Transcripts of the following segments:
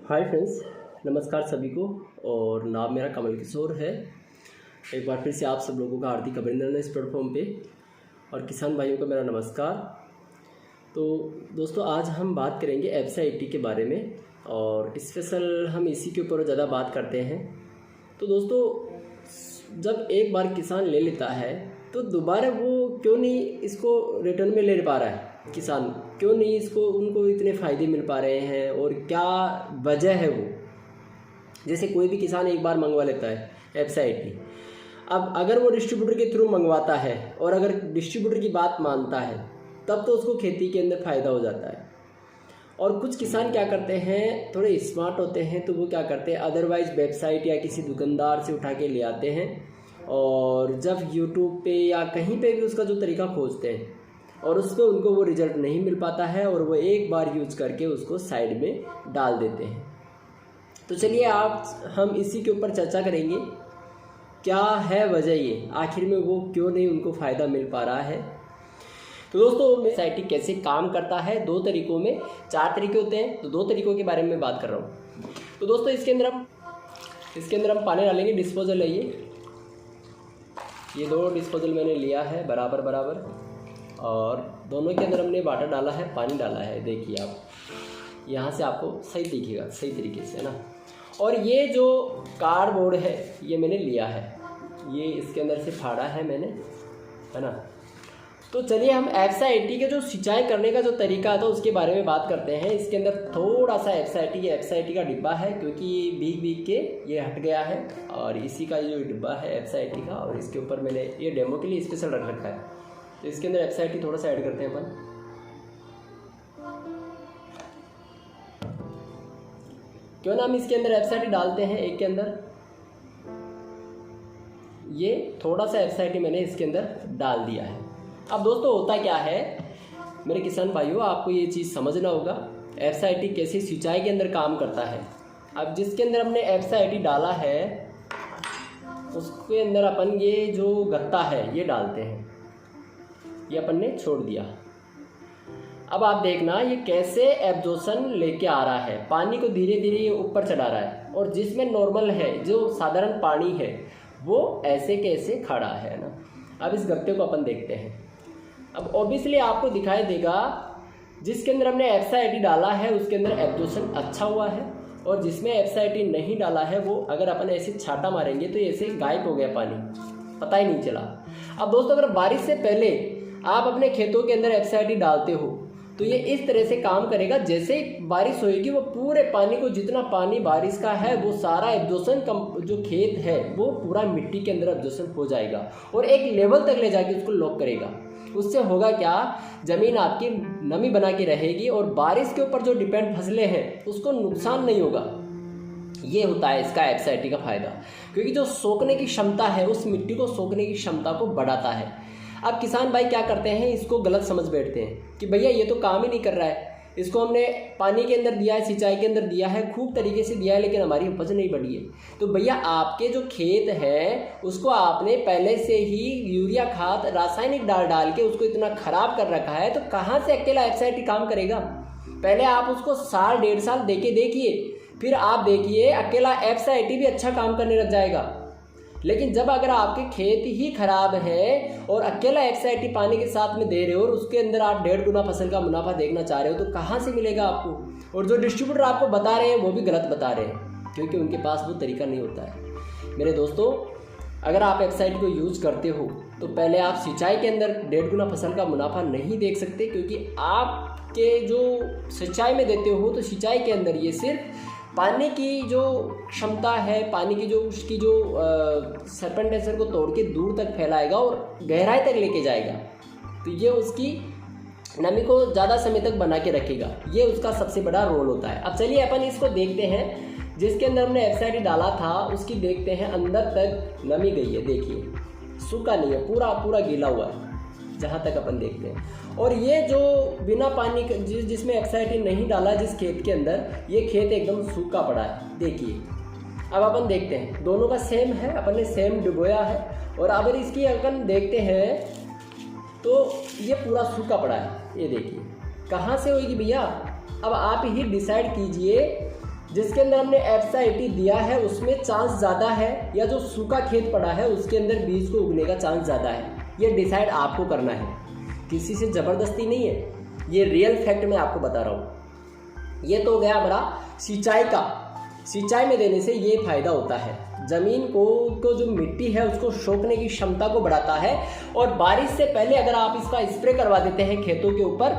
Hi friends, नमस्कार सभी को। और नाम मेरा कमल किशोर है। एक बार फिर से आप सब लोगों का हार्दिक अभिनंदन है इस प्लेटफॉर्म पे। और किसान भाइयों को मेरा नमस्कार। तो दोस्तों, आज हम बात करेंगे एफएसआईटी के बारे में और स्पेशल हम इसी के ऊपर ज़्यादा बात करते हैं। तो दोस्तों, जब एक बार किसान ले लेता है तो दोबारा वो क्यों नहीं इसको रिटर्न में ले पा रहा है? किसान क्यों नहीं उनको इतने फ़ायदे मिल पा रहे हैं और क्या वजह है वो? जैसे कोई भी किसान एक बार मंगवा लेता है एफएसआईटी। अब अगर वो डिस्ट्रीब्यूटर के थ्रू मंगवाता है और अगर डिस्ट्रीब्यूटर की बात मानता है तब तो उसको खेती के अंदर फ़ायदा हो जाता है। और कुछ किसान क्या करते हैं, थोड़े स्मार्ट होते हैं, तो वो क्या करते हैं, अदरवाइज़ वेबसाइट या किसी दुकानदार से उठा के ले आते हैं और जब यूट्यूब पे या कहीं पे भी उसका जो तरीका खोजते हैं और उस पर उनको वो रिज़ल्ट नहीं मिल पाता है और वो एक बार यूज करके उसको साइड में डाल देते हैं। तो चलिए हम इसी के ऊपर चर्चा करेंगे, क्या है वजह ये, आखिर में वो क्यों नहीं उनको फ़ायदा मिल पा रहा है। तो दोस्तों, एफएसआईटी कैसे काम करता है, दो तरीकों में, 4 तरीके होते हैं, तो 2 तरीकों के बारे में बात कर रहा हूँ। तो दोस्तों, इसके अंदर हम पानी डालेंगे। डिस्पोजल है ये 2 डिस्पोजल मैंने लिया है बराबर और दोनों के अंदर हमने वाटर डाला है, पानी डाला है। देखिए आप यहाँ से आपको सही दिखेगा, सही तरीके से, है ना। और ये जो कार्डबोर्ड है ये मैंने लिया है, ये इसके अंदर से फाड़ा है मैंने, है ना। तो चलिए हम एफएसआईटी के जो सिंचाई करने का जो तरीका था उसके बारे में बात करते हैं। इसके अंदर थोड़ा सा एफएसआईटी का डिब्बा है, क्योंकि भीग के ये हट गया है और इसी का जो डिब्बा है एफएसआईटी का, और इसके ऊपर मैंने ये डेमो के लिए स्पेशल रख रखा है। तो इसके अंदर एफएसआईटी थोड़ा सा ऐड करते हैं अपन। क्यों ना हम इसके अंदर एफएसआईटी डालते हैं एक के अंदर। ये थोड़ा सा एफएसआईटी मैंने इसके अंदर डाल दिया है। अब दोस्तों, होता क्या है मेरे किसान भाइयों, आपको ये चीज़ समझना होगा एफएसआईटी कैसे सिंचाई के अंदर काम करता है। अब जिसके अंदर हमने एफएसआईटी डाला है उसके अंदर अपन ये जो गत्ता है ये डालते हैं, ये अपन ने छोड़ दिया। अब आप देखना ये कैसे एब्जॉर्प्शन लेके आ रहा है, पानी को धीरे धीरे ऊपर चढ़ा रहा है, और जिसमें नॉर्मल है, जो साधारण पानी है, वो ऐसे कैसे खड़ा है ना। अब इस गत्ते को अपन देखते हैं। अब ऑब्वियसली आपको दिखाई देगा जिसके अंदर हमने एफएसआईटी डाला है उसके अंदर एब्जॉर्प्शन अच्छा हुआ है, और जिसमें एफएसआईटी नहीं डाला है वो अगर अपन ऐसे छाटा मारेंगे तो ऐसे गायब हो गया, पानी पता ही नहीं चला। अब दोस्तों, अगर बारिश से पहले आप अपने खेतों के अंदर एफएसआईटी डालते हो तो ये इस तरह से काम करेगा, जैसे बारिश होएगी वो पूरे पानी को, जितना पानी बारिश का है वो सारा एब्जॉर्प्शन जो खेत है वो पूरा मिट्टी के अंदर एब्जॉर्प्शन हो जाएगा और एक लेवल तक ले जाके उसको लॉक करेगा। उससे होगा क्या, ज़मीन आपकी नमी बना के रहेगी और बारिश के ऊपर जो डिपेंड फसलें हैं उसको नुकसान नहीं होगा। ये होता है इसका एफएसआईटी का फ़ायदा, क्योंकि जो सोखने की क्षमता है, उस मिट्टी को सोखने की क्षमता को बढ़ाता है। अब किसान भाई क्या करते हैं, इसको गलत समझ बैठते हैं कि भैया ये तो काम ही नहीं कर रहा है, इसको हमने पानी के अंदर दिया है, सिंचाई के अंदर दिया है, खूब तरीके से दिया है, लेकिन हमारी उपज नहीं बढ़ी है। तो भैया आपके जो खेत है उसको आपने पहले से ही यूरिया खाद रासायनिक डाल के उसको इतना खराब कर रखा है, तो कहाँ से अकेला एफएसआईटी काम करेगा? पहले आप उसको साल 1.5 साल देके देखिए, फिर आप देखिए अकेला एफएसआईटी भी अच्छा काम करने लग जाएगा। लेकिन जब अगर आपके खेत ही खराब है और अकेला एफएसआईटी पानी के साथ में दे रहे हो और उसके अंदर आप 1.5 गुना फसल का मुनाफा देखना चाह रहे हो, तो कहाँ से मिलेगा आपको? और जो डिस्ट्रीब्यूटर आपको बता रहे हैं वो भी गलत बता रहे हैं, क्योंकि उनके पास वो तरीका नहीं होता है। मेरे दोस्तों, अगर आप एफएसआईटी को यूज करते हो तो पहले आप सिंचाई के अंदर 1.5 गुना फसल का मुनाफा नहीं देख सकते, क्योंकि आपके जो सिंचाई में देते हो तो सिंचाई के अंदर ये सिर्फ पानी की जो क्षमता है, पानी की जो उसकी जो सरपेंटेशन को तोड़ के दूर तक फैलाएगा और गहराई तक लेके जाएगा, तो ये उसकी नमी को ज़्यादा समय तक बना के रखेगा। ये उसका सबसे बड़ा रोल होता है। अब चलिए अपन इसको देखते हैं, जिसके अंदर हमने एफएसआईटी डाला था उसकी देखते हैं, अंदर तक नमी गई है। देखिए सूखा नहीं है, पूरा गीला हुआ है जहाँ तक अपन देखते हैं। और ये जो बिना पानी जिसमें एफएसआईटी नहीं डाला जिस खेत के अंदर, ये खेत एकदम सूखा पड़ा है। देखिए अब अपन देखते हैं, दोनों का सेम है, अपन ने सेम डुबोया है। और अगर इसकी अपन देखते हैं तो ये पूरा सूखा पड़ा है। ये देखिए कहाँ से होगी भैया, अब आप ही डिसाइड कीजिए जिसके अंदर हमने एफसाइटी दिया है उसमें चांस ज़्यादा है, या जो सूखा खेत पड़ा है उसके अंदर बीज को उगने का चांस ज़्यादा है। ये डिसाइड आपको करना है, किसी से ज़बरदस्ती नहीं है, ये रियल फैक्ट मैं आपको बता रहा हूँ। ये तो गया हमारा सिंचाई का। सिंचाई में देने से ये फायदा होता है, ज़मीन को जो मिट्टी है उसको सोखने की क्षमता को बढ़ाता है। और बारिश से पहले अगर आप इसका स्प्रे करवा देते हैं खेतों के ऊपर,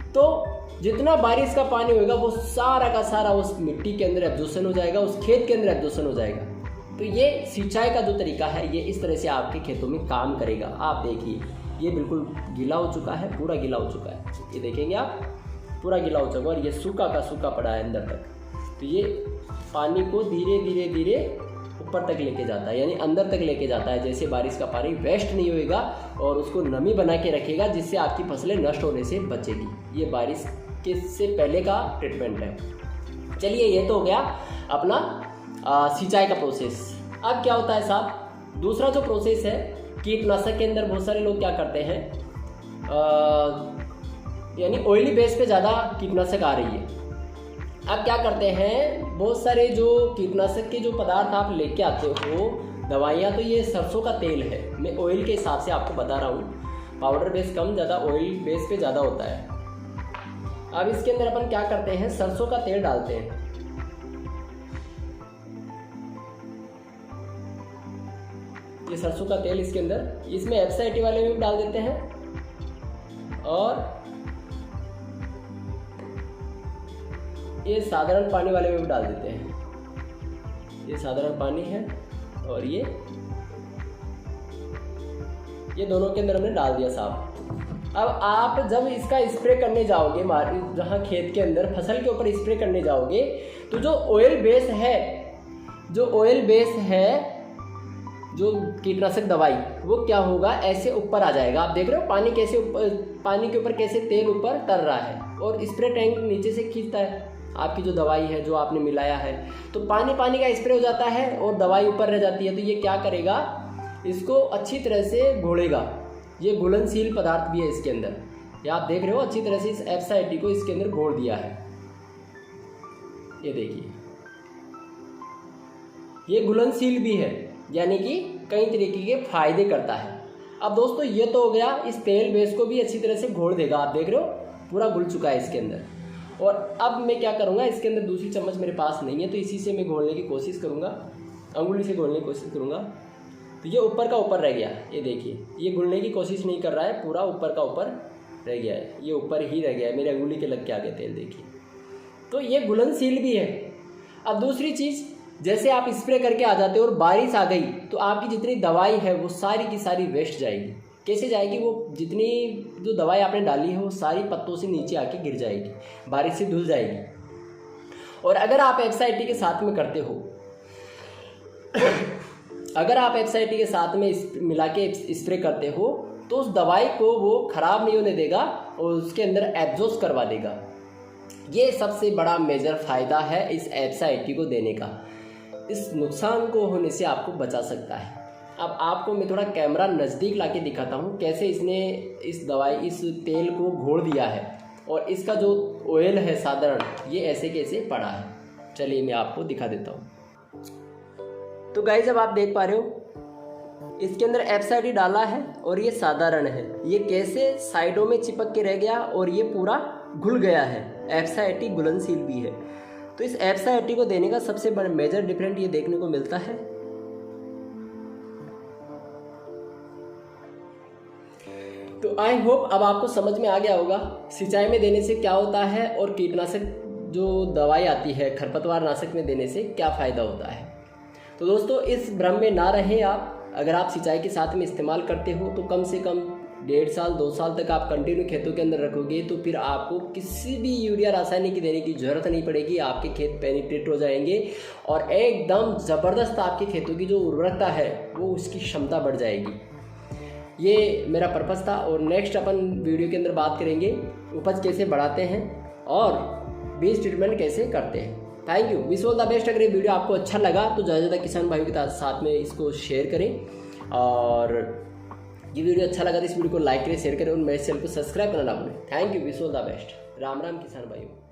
तो जितना बारिश का पानी होगा वो सारा का सारा उस मिट्टी के अंदर एब्जॉर्प्शन हो जाएगा, उस खेत के अंदर एब्जॉर्प्शन हो जाएगा। तो ये सिंचाई का जो तरीका है ये इस तरह से आपके खेतों में काम करेगा। आप देखिए ये बिल्कुल गीला हो चुका है, पूरा गीला हो चुका है, ये देखेंगे आप पूरा गीला हो चुका है, और ये सूखा का सूखा पड़ा है अंदर तक। तो ये पानी को धीरे धीरे धीरे ऊपर तक लेके जाता है, यानी अंदर तक लेके जाता है, जैसे बारिश का पानी वेस्ट नहीं होएगा और उसको नमी बना के रखेगा, जिससे आपकी फसलें नष्ट होने से बचेगी। ये बारिश के से पहले का ट्रीटमेंट है। चलिए ये तो हो गया अपना सिंचाई का प्रोसेस। अब क्या होता है साहब, दूसरा जो प्रोसेस है कीटनाशक के अंदर बहुत सारे लोग क्या करते हैं, यानी ऑयली बेस पे ज़्यादा कीटनाशक आ रही है। अब क्या करते हैं, बहुत सारे जो कीटनाशक के जो पदार्थ आप लेके आते हो दवाइयाँ, तो ये सरसों का तेल है, मैं ऑयल के हिसाब से आपको बता रहा हूँ, पाउडर बेस कम ज़्यादा ऑयल बेस पे ज़्यादा होता है। अब इसके अंदर अपन क्या करते हैं, सरसों का तेल डालते हैं। ये सरसों का तेल इसके अंदर, इसमें एफसाइटी वाले में भी डाल देते हैं, और ये साधारण पानी वाले में भी डाल देते हैं। ये साधारण पानी है और ये दोनों के अंदर हमने डाल दिया साहब। अब आप जब इसका स्प्रे करने जाओगे, जहाँ खेत के अंदर फसल के ऊपर स्प्रे करने जाओगे, तो जो ऑयल बेस है जो कीटनाशक दवाई, वो क्या होगा, ऐसे ऊपर आ जाएगा। आप देख रहे हो पानी कैसे ऊपर, पानी के ऊपर कैसे तेल ऊपर तर रहा है, और स्प्रे टैंक नीचे से खींचता है आपकी जो दवाई है जो आपने मिलाया है। तो पानी का स्प्रे हो जाता है और दवाई ऊपर रह जाती है। तो ये क्या करेगा, इसको अच्छी तरह से घोलेगा। ये घुलनशील पदार्थ भी है इसके अंदर, ये आप देख रहे हो अच्छी तरह से इस एफसाइटी को इसके अंदर घोल दिया है। ये देखिए ये घुलनशील भी है, यानी कि कई तरीके के फायदे करता है। अब दोस्तों ये तो हो गया, इस तेल बेस को भी अच्छी तरह से घोल देगा। आप देख रहे हो पूरा घुल चुका है इसके अंदर। और अब मैं क्या करूँगा, इसके अंदर दूसरी चम्मच मेरे पास नहीं है, तो इसी से मैं घोलने की कोशिश करूँगा, अंगुली से घोलने की कोशिश करूँगा। तो ये ऊपर का ऊपर रह गया, ये देखिए ये घुलने की कोशिश नहीं कर रहा है, पूरा ऊपर का ऊपर रह गया है, ये ऊपर ही रह गया है, मेरे अंगुली के लग के आगे तेल देखिए। तो ये घुलनशील भी है। अब दूसरी चीज़, जैसे आप स्प्रे करके आ जाते हो और बारिश आ गई, तो आपकी जितनी दवाई है वो सारी की सारी वेस्ट जाएगी। कैसे जाएगी, वो जितनी जो दवाई आपने डाली है वो सारी पत्तों से नीचे आके गिर जाएगी, बारिश से धुल जाएगी। और अगर आप एफसाइटी के साथ में करते हो अगर आप एफसाइटी के साथ में मिला के स्प्रे करते हो, तो उस दवाई को वो खराब नहीं होने देगा और उसके अंदर एब्जॉर्ब करवा देगा। ये सबसे बड़ा मेजर फ़ायदा है इस एफसाइटी को देने का। इस नुकसान को होने से आपको बचा सकता है। अब आपको मैं थोड़ा कैमरा नज़दीक लाके दिखाता हूँ कैसे इसने इस तेल को घोल दिया है, और इसका जो ऑयल है साधारण, ये ऐसे कैसे पड़ा है। चलिए मैं आपको दिखा देता हूँ। तो गाइस जब आप देख पा रहे हो इसके अंदर एफसाइटी डाला है और ये साधारण है, ये कैसे साइडों में चिपक के रह गया और ये पूरा घुल गया है। एफसाइटी घुलनशील भी है। तो इस एफसाइटी को देने का सबसे बड़ा मेजर डिफरेंट ये देखने को मिलता है। तो आई होप अब आपको समझ में आ गया होगा सिंचाई में देने से क्या होता है और कीटनाशक जो दवाई आती है खरपतवार नाशक में देने से क्या फ़ायदा होता है। तो दोस्तों इस भ्रम में ना रहें आप। अगर आप सिंचाई के साथ में इस्तेमाल करते हो तो कम से कम 1.5 साल 2 साल तक आप कंटिन्यू खेतों के अंदर रखोगे, तो फिर आपको किसी भी यूरिया रासायनिक देने की ज़रूरत नहीं पड़ेगी। आपके खेत पेनिट्रेट हो जाएंगे और एकदम ज़बरदस्त आपके खेतों की जो उर्वरकता है वो उसकी क्षमता बढ़ जाएगी। ये मेरा पर्पज़ था। और नेक्स्ट अपन वीडियो के अंदर बात करेंगे उपज कैसे बढ़ाते हैं और बीज ट्रीटमेंट कैसे करते हैं। Thank you, wish all the best. अगर ये वीडियो आपको अच्छा लगा तो ज़्यादा से ज़्यादा किसान भाइयों के साथ में इसको शेयर करें, और ये वीडियो अच्छा लगा तो इस वीडियो को लाइक करें, शेयर करें और मेरे चैनल को सब्सक्राइब करना ना भूलें। Thank you, wish all the best. Ram Ram किसान भाइयों।